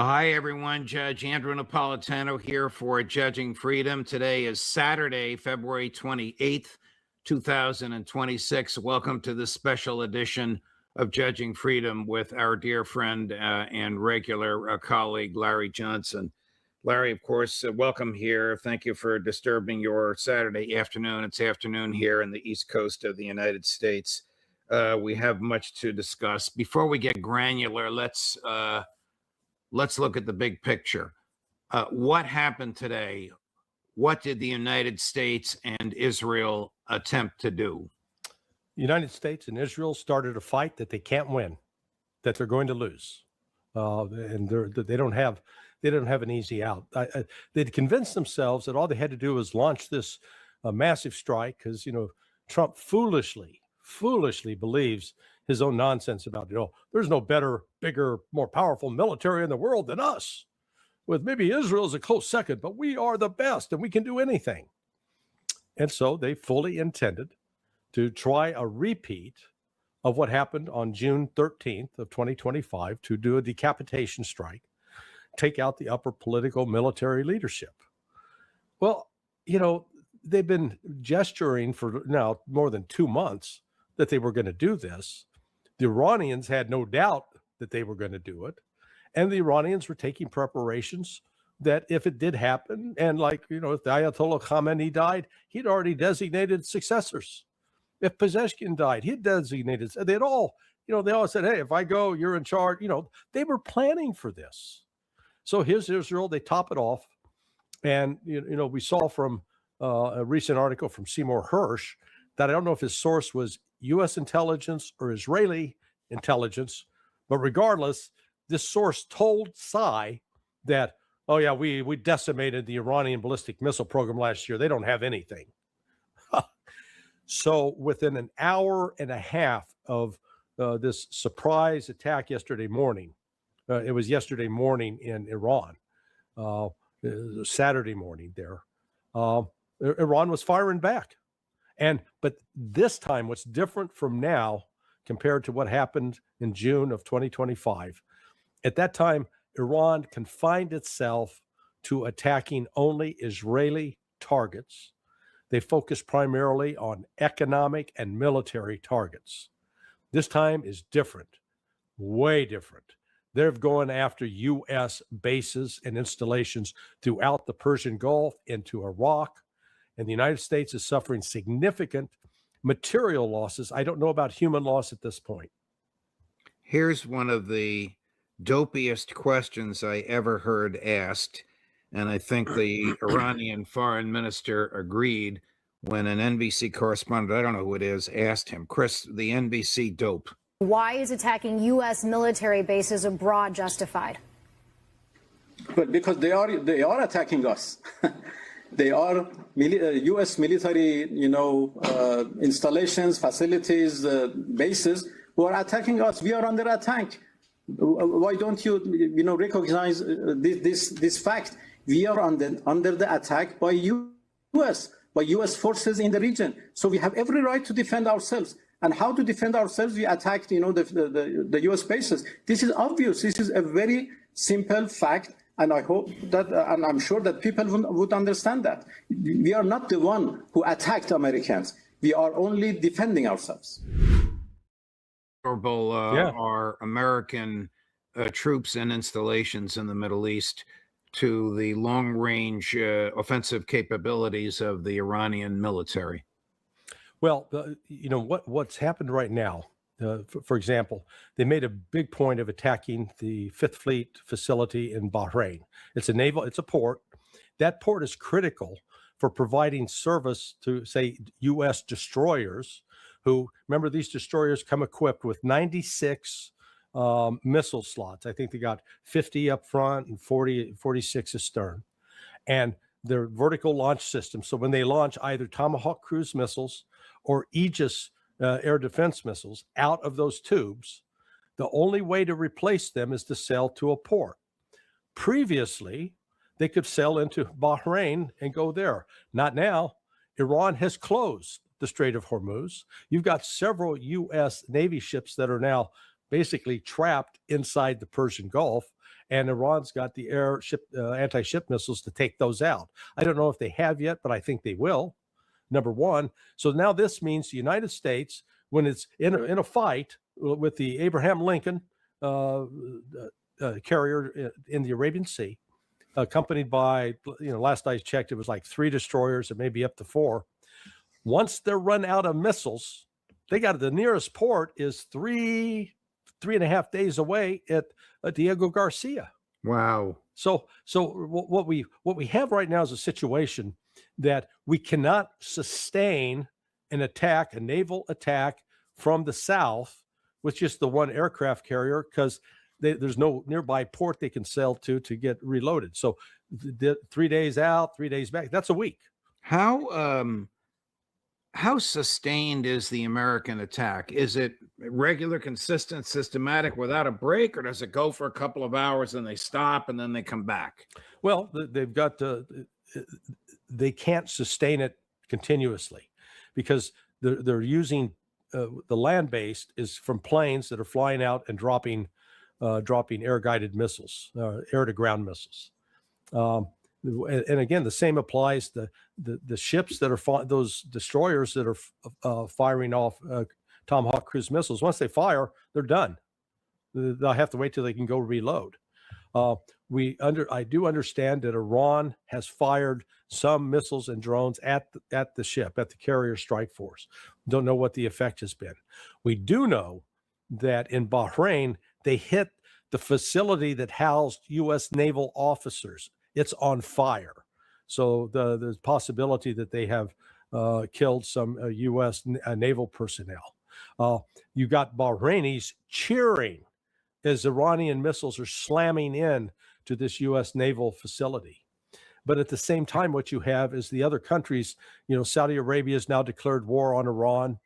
Hi, everyone. Judge Andrew Napolitano here for Judging Freedom. Today is Saturday, February 28th, 2026. Welcome to this special edition of Judging Freedom with our dear friend and regular colleague, Larry Johnson. Larry, of course, welcome here. Thank you for disturbing your Saturday afternoon. It's afternoon here in the East Coast of the United States. We have much to discuss. Before we get granular, let's look at the big picture. What happened today? What did the United States and Israel attempt to do? The United States and Israel started a fight that they can't win, that they're going to lose, and they don't have an easy out. They'd convinced themselves that all they had to do was launch this massive strike because Trump foolishly believes his own nonsense about, there's no better, bigger, more powerful military in the world than us. With maybe Israel is a close second, but we are the best and we can do anything. And so they fully intended to try a repeat of what happened on June 13th of 2025 to do a decapitation strike, take out the upper political military leadership. Well, they've been gesturing for now more than 2 months that they were going to do this. The Iranians had no doubt that they were going to do it. And the Iranians were taking preparations that if it did happen, and if the Ayatollah Khamenei died, he'd already designated successors. If Pezeshkian died, he'd designated, they'd all, they all said, hey, if I go, you're in charge. They were planning for this. So here's Israel, they top it off. And, we saw from a recent article from Seymour Hersh that I don't know if his source was U.S. intelligence or Israeli intelligence, but regardless, this source told Psy that, oh yeah, we decimated the Iranian ballistic missile program last year. They don't have anything. So within an hour and a half of this surprise attack yesterday morning, it was yesterday morning in Iran, Saturday morning there, Iran was firing back. But this time, what's different from now compared to what happened in June of 2025, at that time, Iran confined itself to attacking only Israeli targets. They focused primarily on economic and military targets. This time is different, way different. They're going after U.S. bases and installations throughout the Persian Gulf into Iraq. And the United States is suffering significant material losses. I don't know about human loss at this point. Here's one of the dopiest questions I ever heard asked, and I think the Iranian foreign minister agreed when an NBC correspondent, I don't know who it is, asked him, Chris, the NBC dope. Why is attacking U.S. military bases abroad justified? But because they are attacking us. They are U.S. military, installations, facilities, bases who are attacking us. We are under attack. Why don't you, recognize this fact? We are under the attack by U.S. forces in the region. So we have every right to defend ourselves. And how to defend ourselves? We attacked, the U.S. bases. This is obvious. This is a very simple fact. And I hope that, and I'm sure that people would understand that. We are not the one who attacked Americans. We are only defending ourselves. Are American troops and installations in the Middle East to the long-range offensive capabilities of the Iranian military? Well, what's happened right now, for example, they made a big point of attacking the Fifth Fleet facility in Bahrain. It's a port. That port is critical for providing service to, say, U.S. destroyers who, remember, these destroyers come equipped with 96 missile slots. I think they got 50 up front and 46 astern. And their vertical launch system. So when they launch either Tomahawk cruise missiles or Aegis air defense missiles out of those tubes, the only way to replace them is to sell to a port. Previously, they could sell into Bahrain and go there. Not now. Iran has closed the Strait of Hormuz. You've got several U.S. Navy ships that are now basically trapped inside the Persian Gulf, and Iran's got the anti-ship missiles to take those out. I don't know if they have yet, but I think they will. Number one. So now this means the United States, when it's in a fight with the Abraham Lincoln carrier in the Arabian Sea, accompanied by, last I checked, it was like 3 destroyers and maybe up to 4. Once they're run out of missiles, they got the nearest port is 3.5 days away at Diego Garcia. Wow. So what we have right now is a situation that we cannot sustain an attack, a naval attack from the south with just the one aircraft carrier, because there's no nearby port they can sail to get reloaded. So 3 days out, 3 days back, that's a week. How sustained is the American attack? Is it regular, consistent, systematic, without a break, or does it go for a couple of hours and they stop and then they come back? Well, they've got they can't sustain it continuously because they're using the land-based is from planes that are flying out and dropping air-guided missiles, air-to-ground missiles. And again, the same applies to the ships that are those destroyers that are firing off Tomahawk cruise missiles. Once they fire, they're done. They'll have to wait till they can go reload. I do understand that Iran has fired some missiles and drones at the ship, at the carrier strike force. Don't know what the effect has been. We do know that in Bahrain, they hit the facility that housed U.S. naval officers. It's on fire. So there's possibility that they have killed some U.S. Naval personnel. You got Bahrainis cheering as Iranian missiles are slamming in to this U.S. naval facility. But at the same time, what you have is the other countries, Saudi Arabia has now declared war on Iran.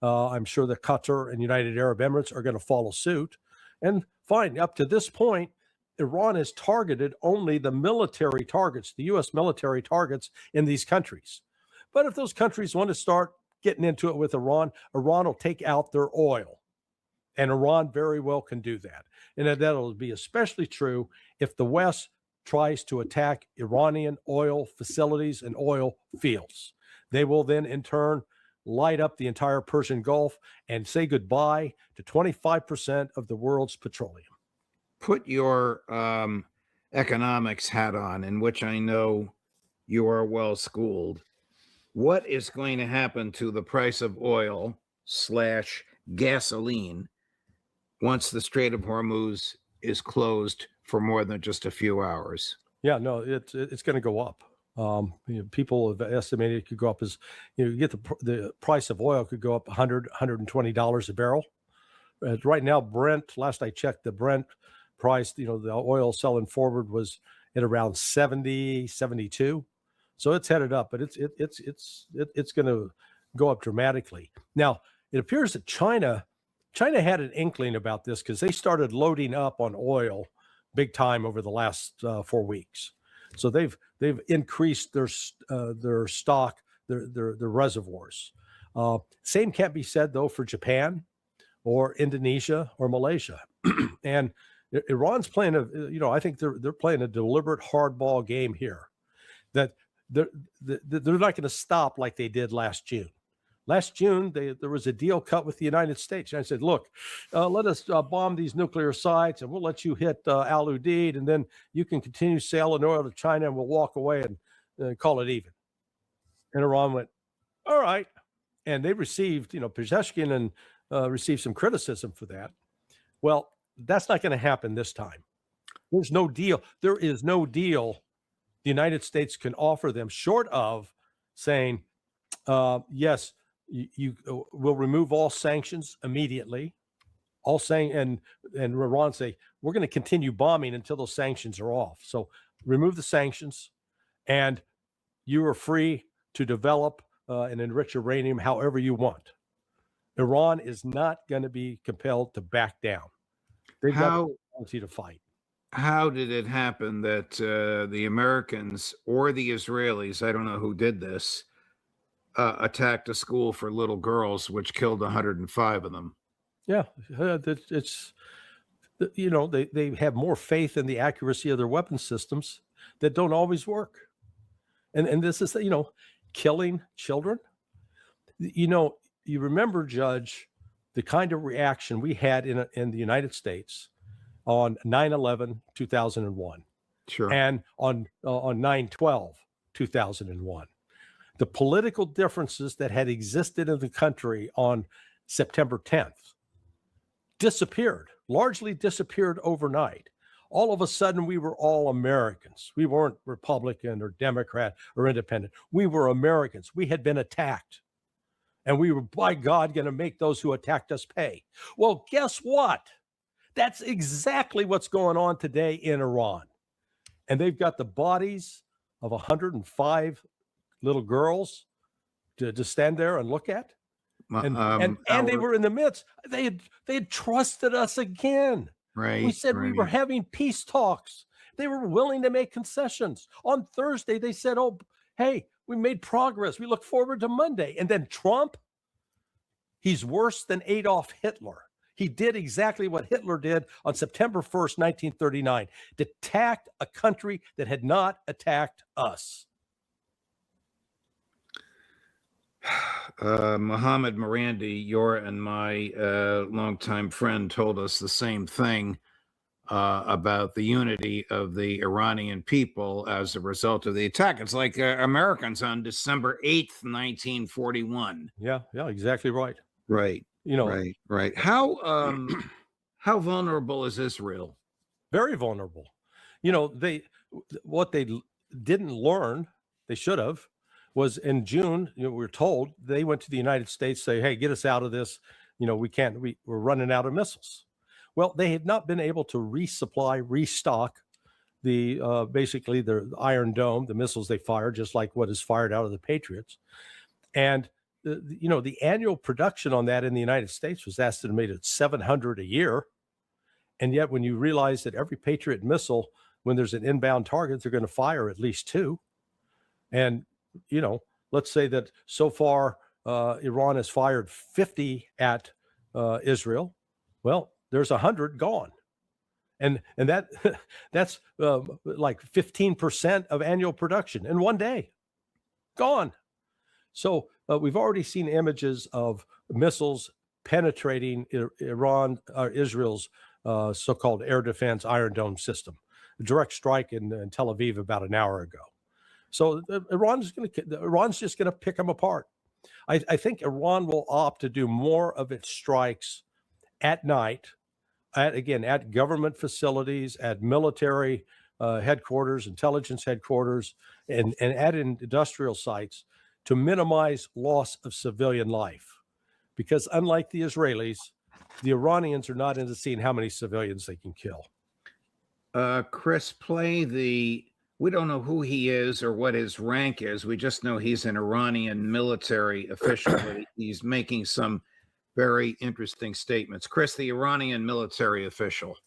I'm sure that Qatar and United Arab Emirates are going to follow suit. And fine, up to this point, Iran has targeted only the military targets, the U.S. military targets in these countries. But if those countries want to start getting into it with Iran, Iran will take out their oil. And Iran very well can do that. And that'll be especially true if the West tries to attack Iranian oil facilities and oil fields. They will then, in turn, light up the entire Persian Gulf and say goodbye to 25% of the world's petroleum. Put your economics hat on, in which I know you are well schooled. What is going to happen to the price of oil / gasoline once the Strait of Hormuz is closed for more than just a few hours? Yeah, no, it's going to go up. People have estimated it could go up as you get the price of oil could go up $120 a barrel. Right now, Brent, last I checked, the Brent price, the oil selling forward was at around 70, 72. So it's headed up, but it's going to go up dramatically. Now, it appears that China had an inkling about this because they started loading up on oil big time over the last 4 weeks. So they've increased their stock, their reservoirs. Same can't be said though for Japan or Indonesia or Malaysia. And Iran's playing I think they're playing a deliberate hardball game here. That they're not going to stop like they did last June. Last June, there was a deal cut with the United States. And I said, look, let us bomb these nuclear sites and we'll let you hit Al Udeid, and then you can continue selling oil to China and we'll walk away and call it even. And Iran went, all right. And they received, Pezeshkian and received some criticism for that. Well, that's not going to happen this time. There's no deal. There is no deal the United States can offer them short of saying, yes, you will remove all sanctions immediately. And Iran say, we're going to continue bombing until those sanctions are off. So remove the sanctions and you are free to develop and enrich uranium however you want. Iran is not going to be compelled to back down. They've got the ability to fight. How did it happen that the Americans or the Israelis, I don't know who did this, attacked a school for little girls, which killed 105 of them? Yeah, it's they have more faith in the accuracy of their weapon systems that don't always work. And this is, killing children. You remember, Judge, the kind of reaction we had in the United States on 9/11/2001, Sure. and on 9/12/2001. The political differences that had existed in the country on September 10th largely disappeared overnight. All of a sudden, we were all Americans. We weren't Republican or Democrat or independent. We were Americans. We had been attacked. And we were, by God, going to make those who attacked us pay. Well, guess what? That's exactly what's going on today in Iran. And they've got the bodies of 105 little girls to stand there and look at. And they were in the midst. They had trusted us again. Right. We said we were having peace talks. They were willing to make concessions. On Thursday, they said, oh, hey, we made progress. We look forward to Monday. And then Trump, he's worse than Adolf Hitler. He did exactly what Hitler did on September 1st, 1939, attacked a country that had not attacked us. Mohammed Marandi, your and my longtime friend, told us the same thing about the unity of the Iranian people as a result of the attack. It's like Americans on December 8th, 1941. Yeah, exactly right. Right. Right. How vulnerable is Israel? Very vulnerable. What they didn't learn, they should have, was in June, we're told they went to the United States, say, hey, get us out of this. We're running out of missiles. Well, they have not been able to restock basically the Iron Dome, the missiles they fired, just like what is fired out of the Patriots. And the annual production on that in the United States was estimated at 700 a year. And yet when you realize that every Patriot missile, when there's an inbound target, they're going to fire at least 2. And, let's say that so far Iran has fired 50 at Israel. Well, there's 100 gone. And that's like 15% of annual production in one day. Gone. So we've already seen images of missiles penetrating Israel's so-called air defense Iron Dome system. A direct strike in Tel Aviv about an hour ago. So Iran's just going to pick them apart. I think Iran will opt to do more of its strikes at night, at government facilities, at military headquarters, intelligence headquarters, and at industrial sites to minimize loss of civilian life. Because unlike the Israelis, the Iranians are not into seeing how many civilians they can kill. Chris, we don't know who he is or what his rank is. We just know he's an Iranian military official, but he's making some very interesting statements. Chris, the Iranian military official.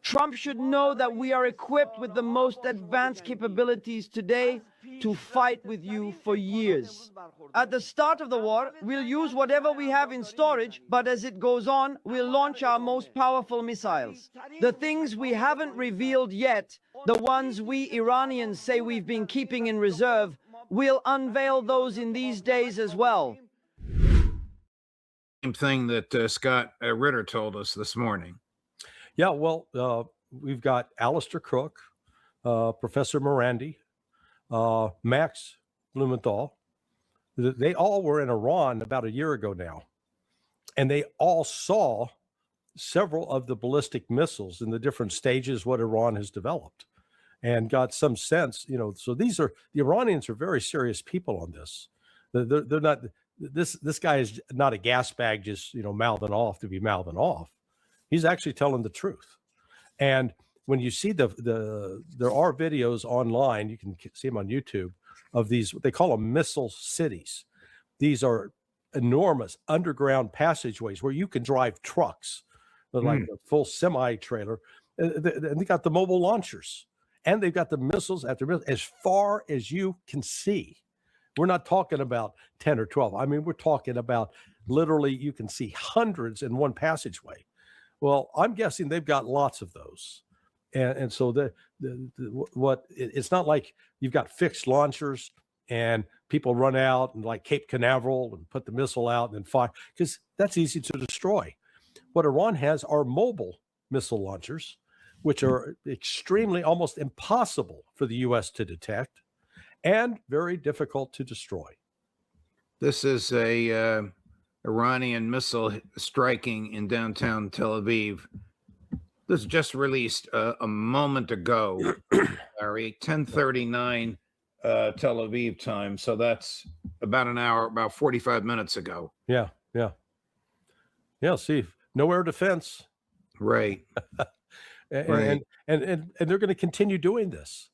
Trump should know that we are equipped with the most advanced capabilities today to fight with you for years. At the start of the war, we'll use whatever we have in storage, but as it goes on, we'll launch our most powerful missiles. The things we haven't revealed yet, the ones we Iranians say we've been keeping in reserve, we'll unveil those in these days as well. Same thing that Scott Ritter told us this morning. Yeah, well, we've got Alistair Crook, Professor Morandi, Max Blumenthal. They all were in Iran about a year ago now, and they all saw several of the ballistic missiles in the different stages what Iran has developed, and got some sense. So the Iranians are very serious people on this. They're not. This guy is not a gas bag, just mouthing off to be mouthing off. He's actually telling the truth. And when you see there are videos online, you can see them on YouTube, of these, they call them missile cities. These are enormous underground passageways where you can drive trucks, like a full semi-trailer. And they got the mobile launchers, and they've got the missiles after missiles as far as you can see. We're not talking about 10 or 12. I mean, we're talking about literally you can see hundreds in one passageway. Well, I'm guessing they've got lots of those. And so it's not like you've got fixed launchers and people run out and like Cape Canaveral and put the missile out and then fire, because that's easy to destroy. What Iran has are mobile missile launchers, which are extremely, almost impossible for the U.S. to detect and very difficult to destroy. This is a Iranian missile striking in downtown Tel Aviv. This just released a moment ago, Larry, 10:39 Tel Aviv time. So that's about an hour, about 45 minutes ago. Yeah. See, no air defense. Right. And they're going to continue doing this.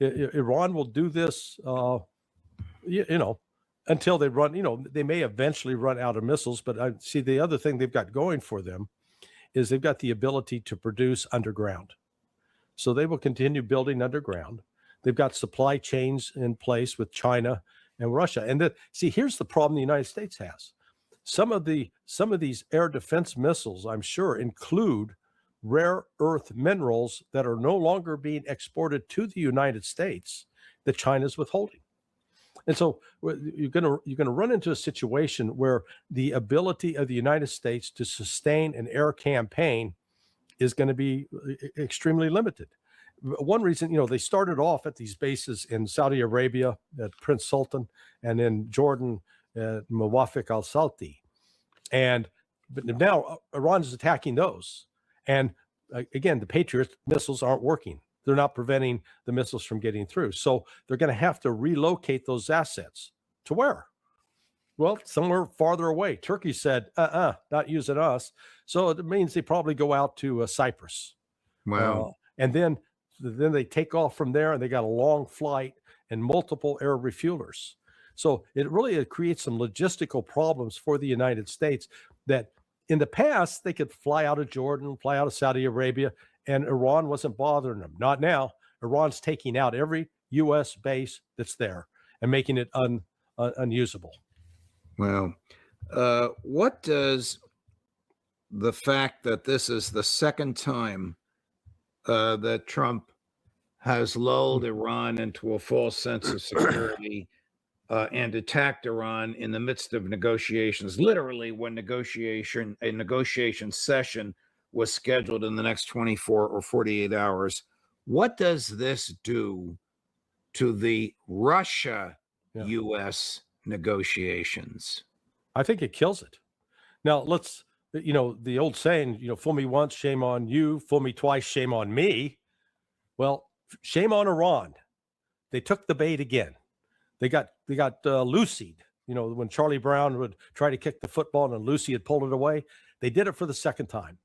Iran will do this, until they run. They may eventually run out of missiles. But I see the other thing they've got going for them is they've got the ability to produce underground. So they will continue building underground. They've got supply chains in place with China and Russia. And here's the problem the United States has. Some of these air defense missiles, I'm sure, include rare earth minerals that are no longer being exported to the United States that China's withholding. And so you're going to run into a situation where the ability of the United States to sustain an air campaign is going to be extremely limited. One reason, they started off at these bases in Saudi Arabia at Prince Sultan and in Jordan at Mawafik al-Salti. But now Iran is attacking those. And again, the Patriot missiles aren't working. They're not preventing the missiles from getting through. So they're going to have to relocate those assets to where? Well, somewhere farther away. Turkey said, not using us. So it means they probably go out to Cyprus. Wow. And then they take off from there, and they got a long flight and multiple air refuelers. So it creates some logistical problems for the United States that in the past, they could fly out of Jordan, fly out of Saudi Arabia, and Iran wasn't bothering them. Not now. Iran's taking out every U.S. base that's there and making it unusable. Well, what does the fact that this is the second time that Trump has lulled Iran into a false sense of security and attacked Iran in the midst of negotiations, literally when a negotiation session was scheduled in the next 24 or 48 hours. What does this do to the Russia-U.S. negotiations? I think it kills it. Now, the old saying, fool me once, shame on you, fool me twice, shame on me. Well, shame on Iran. They took the bait again. They got Lucy'd, when Charlie Brown would try to kick the football and Lucy had pulled it away. They did it for the second time.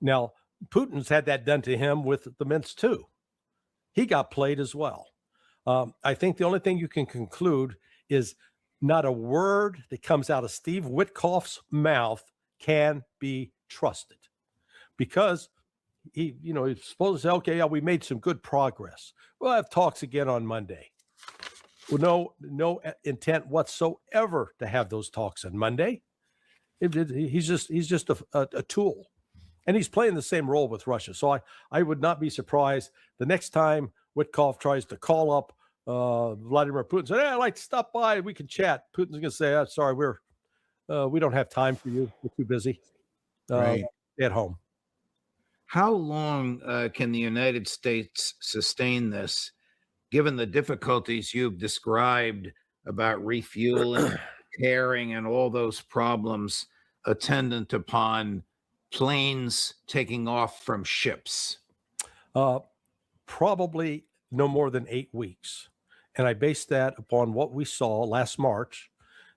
Now, Putin's had that done to him with the mints too. He got played as well. I think the only thing you can conclude is not a word that comes out of Steve Witkoff's mouth can be trusted, because he's supposed to say, okay, yeah, we made some good progress. We'll have talks again on Monday. Well, no intent whatsoever to have those talks on Monday. He's just a tool, and he's playing the same role with Russia. So I would not be surprised the next time Witkoff tries to call up Vladimir Putin, say, hey, I'd like to stop by. We can chat. Putin's going to say, sorry, we don't have time for you. We're too busy. Right. Stay at home. How long can the United States sustain this, given the difficulties you've described about refueling, carrying, and all those problems attendant upon planes taking off from ships? Probably no more than 8 weeks. And I base that upon what we saw last March.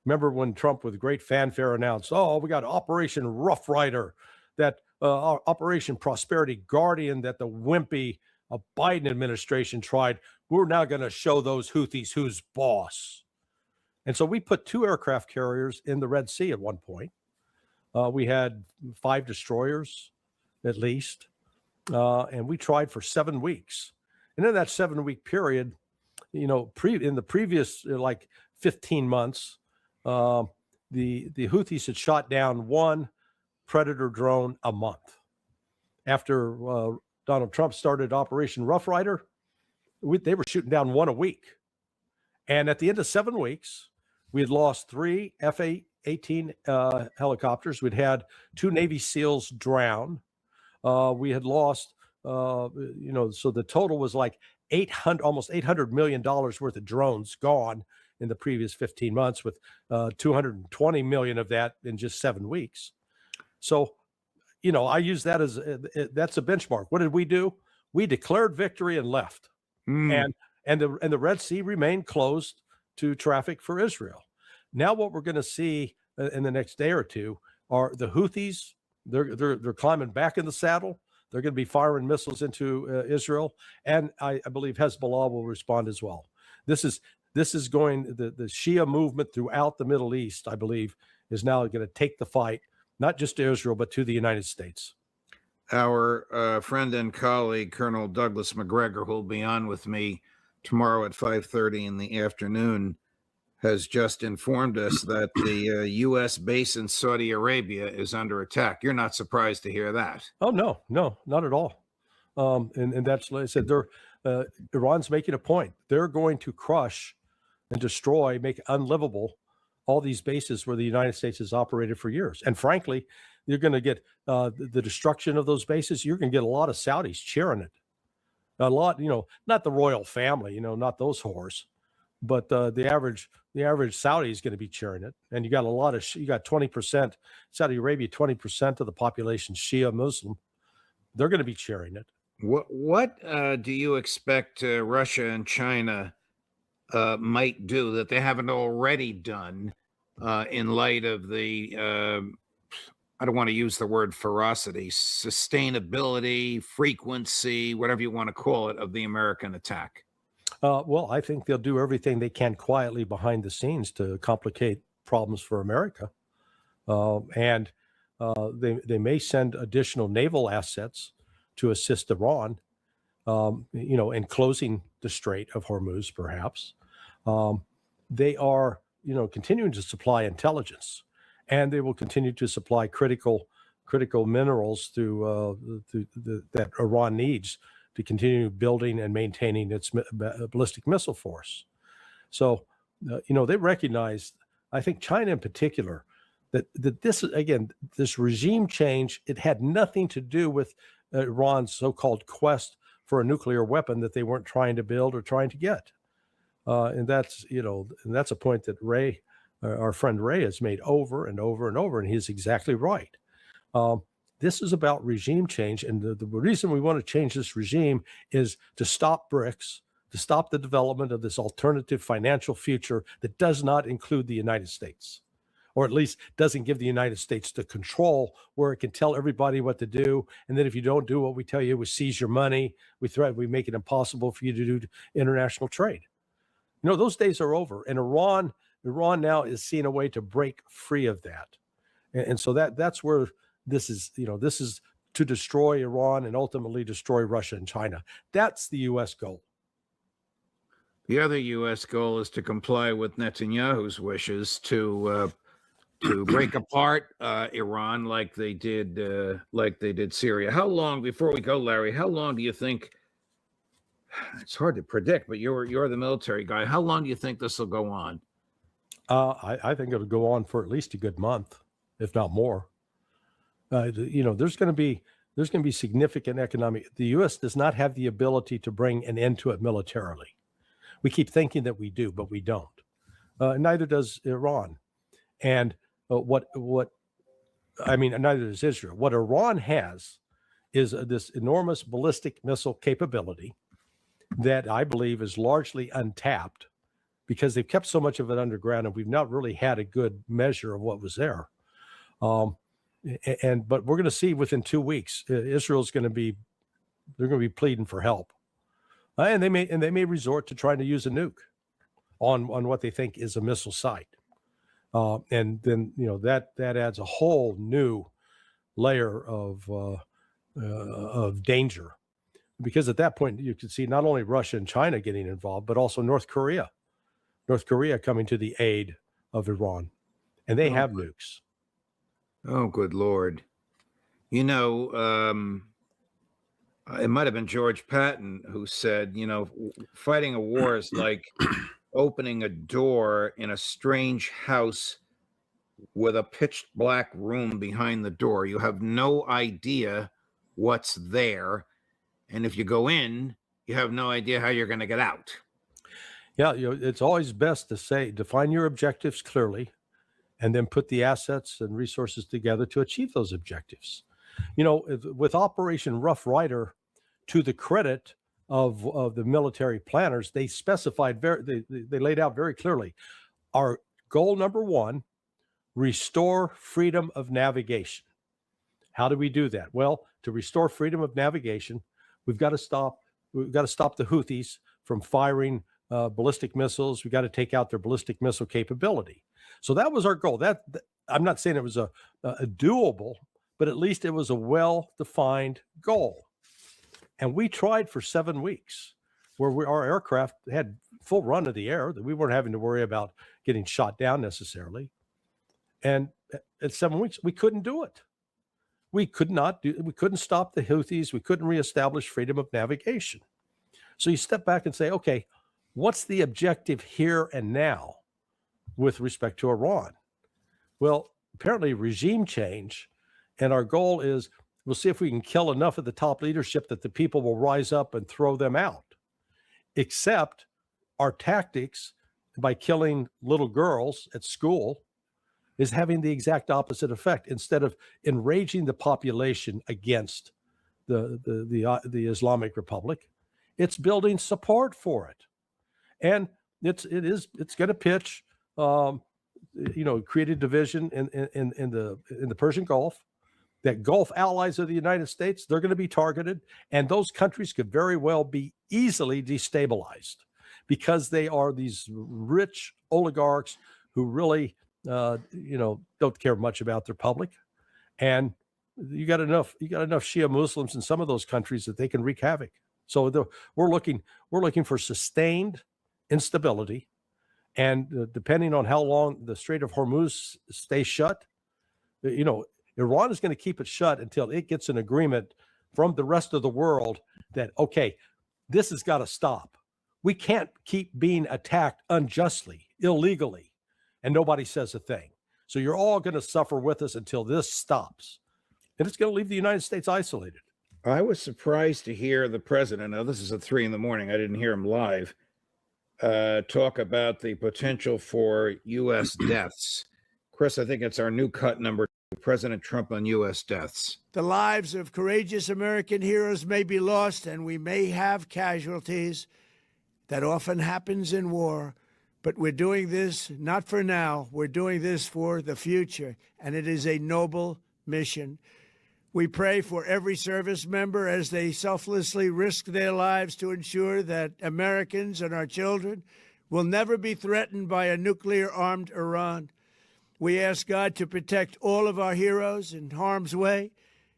Remember when Trump with great fanfare announced, we got Operation Rough Rider, that Operation Prosperity Guardian that the wimpy Biden administration tried. We're now going to show those Houthis who's boss. And so we put 2 aircraft carriers in the Red Sea at one point. We had 5 destroyers at least. And we tried for 7 weeks. And in that 7-week period, in the previous 15 months, the Houthis had shot down 1 Predator drone a month. After Donald Trump started Operation Rough Rider, they were shooting down one a week. And at the end of 7 weeks, we had lost 3 F-18 helicopters. We'd had 2 Navy SEALs drown. We had lost, so the total was like almost $800 million worth of drones gone in the previous 15 months, with 220 million of that in just 7 weeks. So, I use that as that's a benchmark. What did we do? We declared victory and left. And the Red Sea remained closed to traffic for Israel. Now what we're going to see in the next day or two are the Houthis. They're climbing back in the saddle. They're going to be firing missiles into Israel, and I believe Hezbollah will respond as well. This is going, the Shia movement throughout the Middle East, I believe, is now going to take the fight, not just to Israel, but to the United States. Our friend and colleague, Colonel Douglas McGregor, who will be on with me tomorrow at 5:30 in the afternoon, has just informed us that the U.S. base in Saudi Arabia is under attack. You're not surprised to hear that? Oh, no, not at all. And that's, like I said, Iran's making a point. They're going to crush and destroy, make unlivable all these bases where the United States has operated for years. And frankly, you're going to get the destruction of those bases. You're going to get a lot of Saudis cheering it. A lot, not the royal family, not those whores, but the average Saudi is going to be cheering it. And you got 20%, Saudi Arabia, 20% of the population Shia Muslim. They're going to be cheering it. What do you expect Russia and China might do that they haven't already done in light of the, I don't want to use the word ferocity, sustainability, frequency, whatever you want to call it, of the American attack? Well, I think they'll do everything they can quietly behind the scenes to complicate problems for America. And they may send additional naval assets to assist Iran, in closing the Strait of Hormuz, perhaps. They are, continuing to supply intelligence, and they will continue to supply critical minerals that Iran needs to continue building and maintaining its ballistic missile force. So, they recognize, I think China in particular, that this regime change, it had nothing to do with Iran's so-called quest for a nuclear weapon that they weren't trying to build or trying to get. And that's a point that Ray, our friend Ray, has made over and over and over, and he's exactly right. This is about regime change, and the reason we want to change this regime is to stop BRICS, to stop the development of this alternative financial future that does not include the United States, or at least doesn't give the United States the control where it can tell everybody what to do. And then if you don't do what we tell you, we seize your money, we make it impossible for you to do international trade. Those days are over, and Iran now is seeing a way to break free of that. And so that's where this is to destroy Iran and ultimately destroy Russia and China. That's the U.S. goal. The other U.S. goal is to comply with Netanyahu's wishes to break apart Iran like they did Syria. How long, before we go, Larry, how long do you think, it's hard to predict, but you're the military guy, how long do you think this will go on? I think it'll go on for at least a good month, if not more. There's going to be significant economic. The U.S. does not have the ability to bring an end to it militarily. We keep thinking that we do, but we don't. Neither does Iran, and neither does Israel. What Iran has is this enormous ballistic missile capability that I believe is largely untapped because they've kept so much of it underground, and we've not really had a good measure of what was there. But we're going to see within 2 weeks, Israel's going to be pleading for help, and they may resort to trying to use a nuke on what they think is a missile site, and then that adds a whole new layer of danger, because at that point you could see not only Russia and China getting involved, but also North Korea coming to the aid of Iran, and they have nukes. Oh, good Lord. You know, it might have been George Patton who said, fighting a war is like opening a door in a strange house with a pitch black room behind the door. You have no idea what's there. And if you go in, you have no idea how you're going to get out. Yeah, it's always best to define your objectives clearly and then put the assets and resources together to achieve those objectives. With Operation Rough Rider, to the credit of the military planners, they specified they laid out very clearly our goal number one: restore freedom of navigation. How do we do that? Well, to restore freedom of navigation, we've got to stop the Houthis from firing ballistic missiles. We got to take out their ballistic missile capability. So that was our goal. That I'm not saying it was a doable, but at least it was a well-defined goal. And we tried for 7 weeks, where our aircraft had full run of the air, that we weren't having to worry about getting shot down necessarily. And at 7 weeks, we couldn't do it. We couldn't stop the Houthis. We couldn't reestablish freedom of navigation. So you step back and say, okay, what's the objective here and now with respect to Iran? Well, apparently regime change, and our goal is we'll see if we can kill enough of the top leadership that the people will rise up and throw them out. Except our tactics by killing little girls at school is having the exact opposite effect. Instead of enraging the population against the Islamic Republic, it's building support for it. And it's going to pitch, create a division in the Persian Gulf. That Gulf allies of the United States, they're going to be targeted, and those countries could very well be easily destabilized because they are these rich oligarchs who really, don't care much about their public. And you got enough Shia Muslims in some of those countries that they can wreak havoc. So we're looking for sustained instability, and depending on how long the Strait of Hormuz stays shut, Iran is going to keep it shut until it gets an agreement from the rest of the world that, okay, this has got to stop. We can't keep being attacked unjustly, illegally, and nobody says a thing. So you're all going to suffer with us until this stops. And it's going to leave the United States isolated. I was surprised to hear the president, now this is at 3 a.m, I didn't hear him live, talk about the potential for U.S. deaths. Chris, I think it's our new cut number, President Trump on U.S. deaths. The lives of courageous American heroes may be lost, and we may have casualties. That often happens in war. But we're doing this not for now. We're doing this for the future, and it is a noble mission. We pray for every service member as they selflessly risk their lives to ensure that Americans and our children will never be threatened by a nuclear-armed Iran. We ask God to protect all of our heroes in harm's way,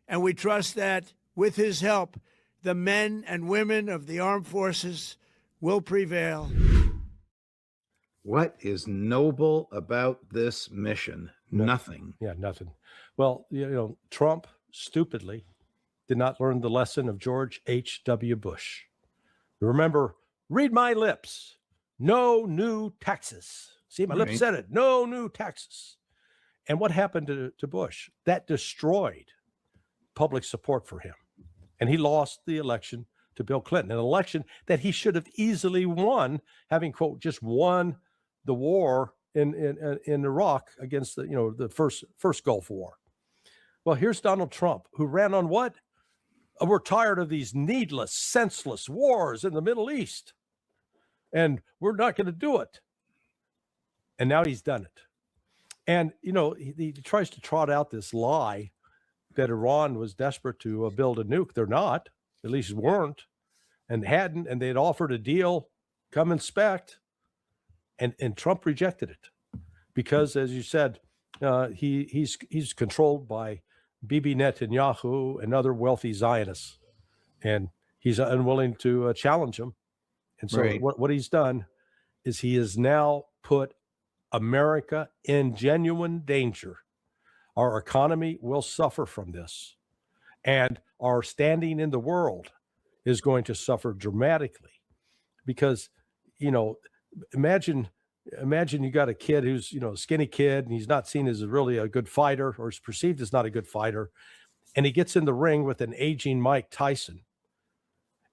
and we trust that, with his help, the men and women of the armed forces will prevail. What is noble about this mission? Nothing. Yeah, nothing. Well, Trump stupidly did not learn the lesson of George H.W. Bush. Remember, read my lips. No new taxes. See, my lips said it. No new taxes. And what happened to Bush? That destroyed public support for him. And he lost the election to Bill Clinton, an election that he should have easily won, having, quote, just won the war in Iraq against the first Gulf War. Well, here's Donald Trump, who ran on what? We're tired of these needless, senseless wars in the Middle East, and we're not going to do it. And now he's done it. And, he tries to trot out this lie that Iran was desperate to build a nuke. They're not, at least weren't, and hadn't, and they'd offered a deal, come inspect, and Trump rejected it because, as you said, he's controlled by Bibi Netanyahu and other wealthy Zionists, and he's unwilling to challenge them. And so what he's done is he has now put America in genuine danger. Our economy will suffer from this. And our standing in the world is going to suffer dramatically because, imagine you got a kid who's, a skinny kid, and he's not seen as really a good fighter, or is perceived as not a good fighter. And he gets in the ring with an aging Mike Tyson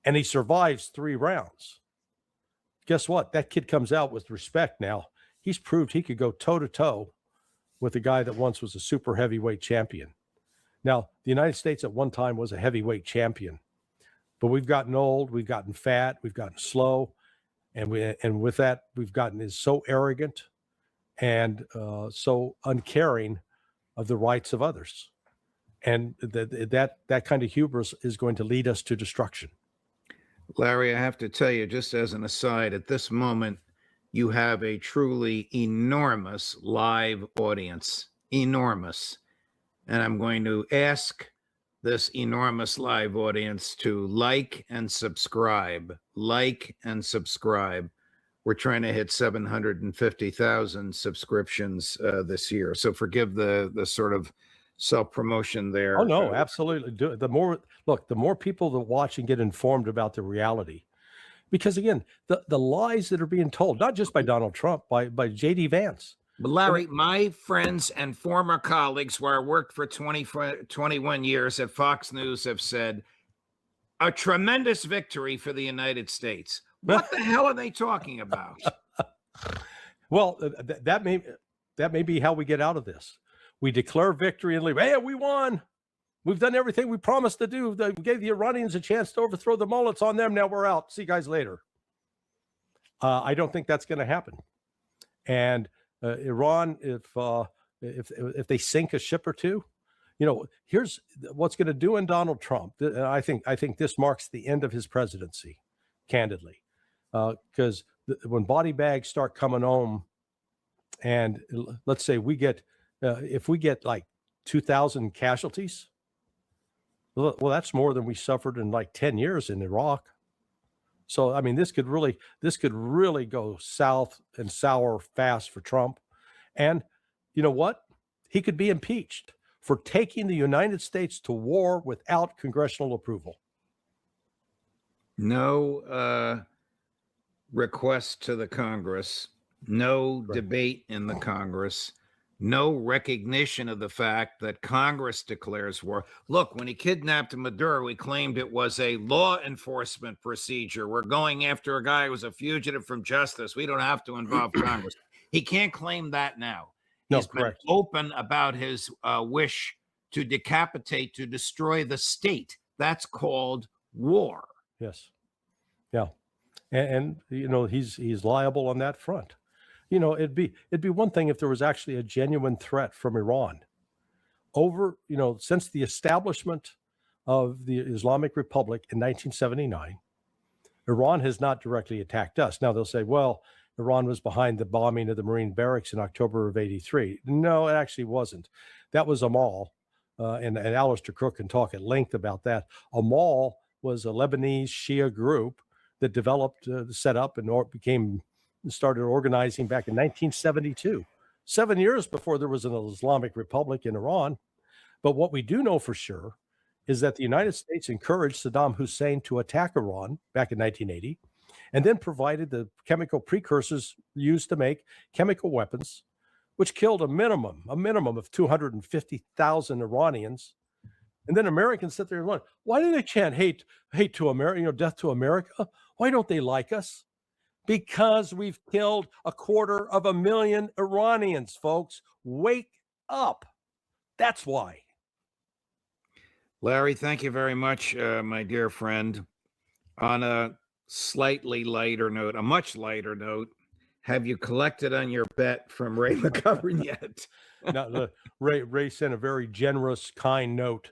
and he survives 3 rounds. Guess what? That kid comes out with respect now. He's proved he could go toe to toe with a guy that once was a super heavyweight champion. Now, the United States at one time was a heavyweight champion, but we've gotten old, we've gotten fat, we've gotten slow, and with that, we've gotten so arrogant and so uncaring of the rights of others. And that kind of hubris is going to lead us to destruction. Larry, I have to tell you, just as an aside, at this moment, you have a truly enormous live audience. Enormous. And I'm going to ask this enormous live audience to like and subscribe. Like and subscribe. We're trying to hit 750,000 subscriptions this year. So forgive the sort of self-promotion there. Oh, no, absolutely. The more people that watch and get informed about the reality. Because again, the lies that are being told, not just by Donald Trump, by J.D. Vance. But Larry, my friends and former colleagues where I worked for 21 years at Fox News have said a tremendous victory for the United States. What the hell are they talking about? Well, that may be how we get out of this. We declare victory and leave. Hey, we won. We've done everything we promised to do. We gave the Iranians a chance to overthrow the mullahs on them. Now we're out. See you guys later. I don't think that's going to happen. And Iran, if they sink a ship or two, here's what's going to do in Donald Trump. I think this marks the end of his presidency, candidly, because when body bags start coming home, and let's say if we get like 2,000 casualties, well, that's more than we suffered in like 10 years in Iraq. So, I mean, this could really go south and sour fast for Trump. And you know what? He could be impeached for taking the United States to war without congressional approval. No request to the Congress, no debate in the Congress, no recognition of the fact that Congress declares war. Look, when he kidnapped Maduro, he claimed it was a law enforcement procedure. We're going after a guy who was a fugitive from justice. We don't have to involve Congress. He can't claim that now. He's been open about his wish to decapitate, to destroy the state. That's called war. Yes. Yeah. And he's liable on that front. It'd be one thing if there was actually a genuine threat from Iran since the establishment of the Islamic Republic in 1979, Iran has not directly attacked us. Now they'll say, well, Iran was behind the bombing of the Marine barracks in October of '83. No, it actually wasn't. That was Amal, and Alistair Crook can talk at length about that. Amal was a Lebanese Shia group that developed, set up, and started organizing back in 1972, 7 years before there was an Islamic Republic in Iran. But what we do know for sure is that the United States encouraged Saddam Hussein to attack Iran back in 1980, and then provided the chemical precursors used to make chemical weapons, which killed a minimum of 250,000 Iranians. And then Americans sit there and wonder, why do they chant hate to America, death to America? Why don't they like us? Because we've killed 250,000 Iranians, folks. Wake up. That's why. Larry, thank you very much, my dear friend. On a slightly lighter note, a much lighter note, have you collected on your bet from Ray McGovern yet? Now, Ray sent a very generous, kind note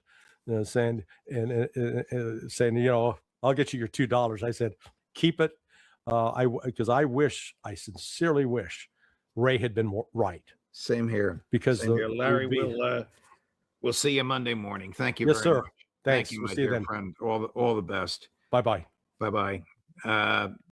saying, I'll get you your $2. I said, keep it. Because I sincerely wish Ray had been right. Same here. Because Larry, we'll see you Monday morning. Thank you yes, very sir. much. Thanks. Thank you, we'll my see you dear then. friend. All the best. Bye-bye. Bye-bye.